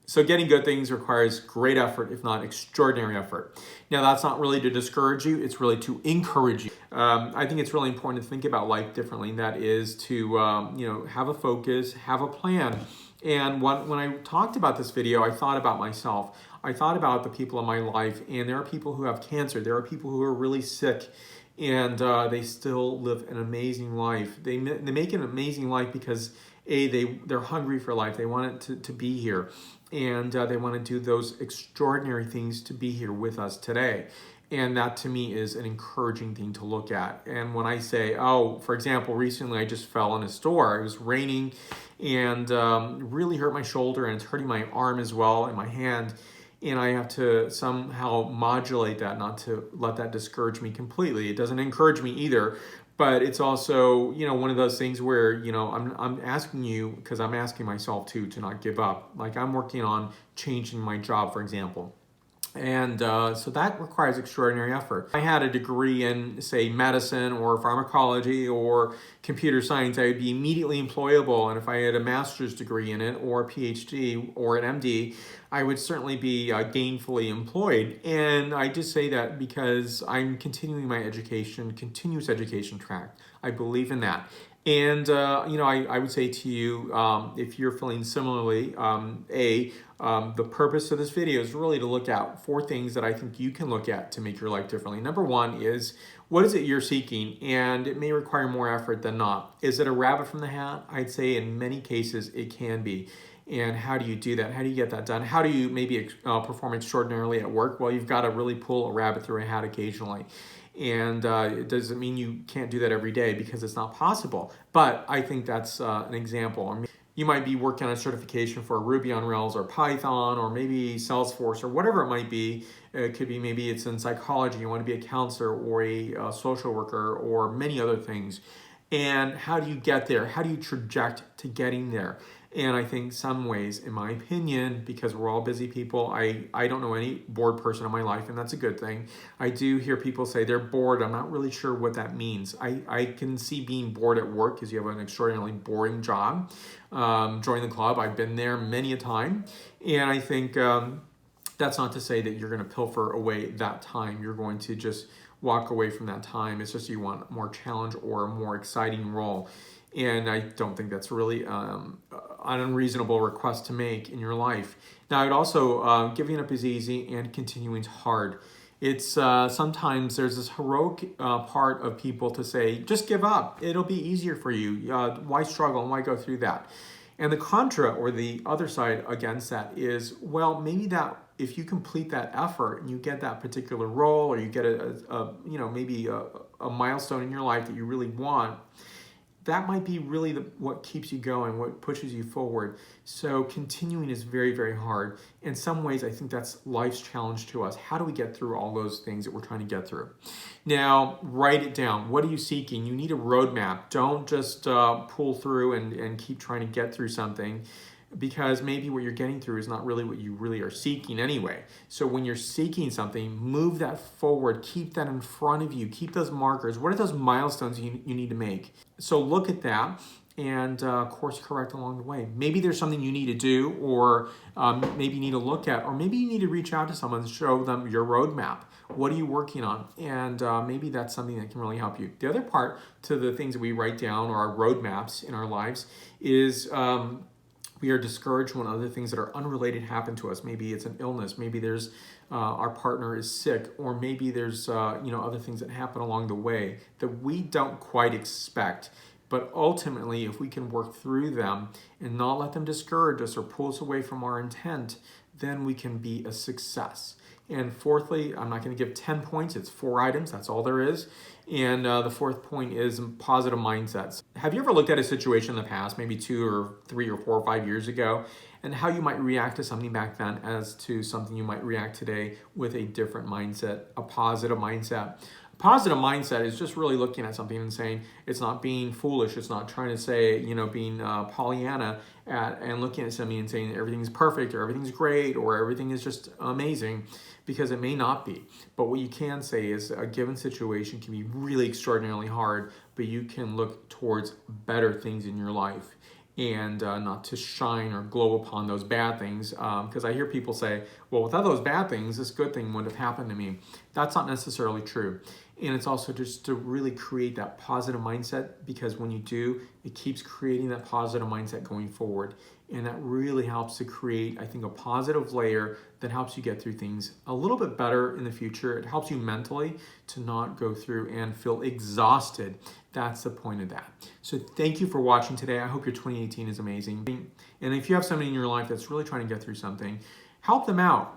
So getting good things requires great effort, if not extraordinary effort. Now, that's not really to discourage you, it's really to encourage you. I think it's really important to think about life differently, and that is to have a focus, have a plan. And when I talked about this video, I thought about myself. I thought about the people in my life, and there are people who have cancer. There are people who are really sick, and they still live an amazing life. They make an amazing life because they're hungry for life. They want it to be here, and they want to do those extraordinary things to be here with us today. And that to me is an encouraging thing to look at. And when I say, oh, for example, recently I just fell in a store. It was raining and really hurt my shoulder, and it's hurting my arm as well and my hand. And I have to somehow modulate that, not to let that discourage me completely. It doesn't encourage me either, but it's also, one of those things where, I'm asking you, because I'm asking myself too, to not give up. Like, I'm working on changing my job, for example. And so that requires extraordinary effort. If I had a degree in, say, medicine or pharmacology or computer science, I would be immediately employable. And if I had a master's degree in it or a PhD or an MD, I would certainly be gainfully employed. And I just say that because I'm continuing my continuous education track. I believe in that. And, I would say to you, if you're feeling similarly, the purpose of this video is really to look at 4 things that I think you can look at to make your life differently. Number 1 is, what is it you're seeking? And it may require more effort than not. Is it a rabbit from the hat? I'd say in many cases it can be. And how do you do that? How do you get that done? How do you maybe perform extraordinarily at work? Well, you've got to really pull a rabbit through a hat occasionally. And it doesn't mean you can't do that every day, because it's not possible. But I think that's an example. I mean, you might be working on a certification for Ruby on Rails or Python or maybe Salesforce or whatever it might be. It could be maybe it's in psychology. You want to be a counselor or a social worker or many other things. And how do you get there? How do you traject to getting there? And I think some ways, in my opinion, because we're all busy people, I don't know any bored person in my life, and that's a good thing. I do hear people say they're bored. I'm not really sure what that means. I can see being bored at work because you have an extraordinarily boring job. Join the club. I've been there many a time. And I think that's not to say that you're going to pilfer away that time. You're going to just walk away from that time. It's just you want more challenge or a more exciting role. And I don't think that's really an unreasonable request to make in your life. Now, I'd also, giving up is easy and continuing is hard. It's sometimes there's this heroic part of people to say, just give up. It'll be easier for you. Why struggle and why go through that? And the contra, or the other side against that, is, well, maybe that if you complete that effort and you get that particular role, or you get maybe a milestone in your life that you really want, that might be really what keeps you going, what pushes you forward. So continuing is very, very hard. In some ways, I think that's life's challenge to us. How do we get through all those things that we're trying to get through? Now, write it down. What are you seeking? You need a roadmap. Don't just pull through and keep trying to get through something, because maybe what you're getting through is not really what you really are seeking anyway. So when you're seeking something, move that forward, keep that in front of you, keep those markers. What are those milestones you need to make? So look at that and course correct along the way. Maybe there's something you need to do, or maybe you need to look at, or maybe you need to reach out to someone and show them your roadmap. What are you working on? And maybe that's something that can really help you. The other part to the things that we write down, or our roadmaps in our lives, is we are discouraged when other things that are unrelated happen to us. Maybe it's an illness. Maybe there's our partner is sick, or maybe there's other things that happen along the way that we don't quite expect. But ultimately, if we can work through them and not let them discourage us or pull us away from our intent, then we can be a success. And fourthly, I'm not going to give 10 points. It's 4 items. That's all there is. And the 4th point is positive mindsets. Have you ever looked at a situation in the past, maybe 2 or 3 or 4 or 5 years ago, and how you might react to something back then as to something you might react today with a different mindset, a positive mindset? Positive mindset is just really looking at something and saying, it's not being foolish. It's not trying to say, being Pollyanna and looking at something and saying everything's perfect or everything's great or everything is just amazing, because it may not be. But what you can say is a given situation can be really extraordinarily hard, but you can look towards better things in your life. and not to shine or glow upon those bad things. Because I hear people say, well, without those bad things, this good thing would have happened to me. That's not necessarily true. And it's also just to really create that positive mindset, because when you do, it keeps creating that positive mindset going forward. And that really helps to create, I think, a positive layer that helps you get through things a little bit better in the future. It helps you mentally to not go through and feel exhausted. That's the point of that. So thank you for watching today. I hope your 2018 is amazing. And if you have somebody in your life that's really trying to get through something, help them out.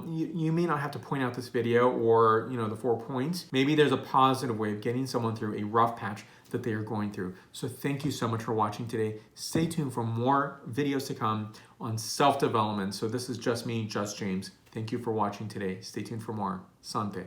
You may not have to point out this video or the 4 points. Maybe there's a positive way of getting someone through a rough patch that they are going through. So thank you so much for watching today. Stay tuned for more videos to come on self-development. So this is just me, just James. Thank you for watching today. Stay tuned for more. Sante.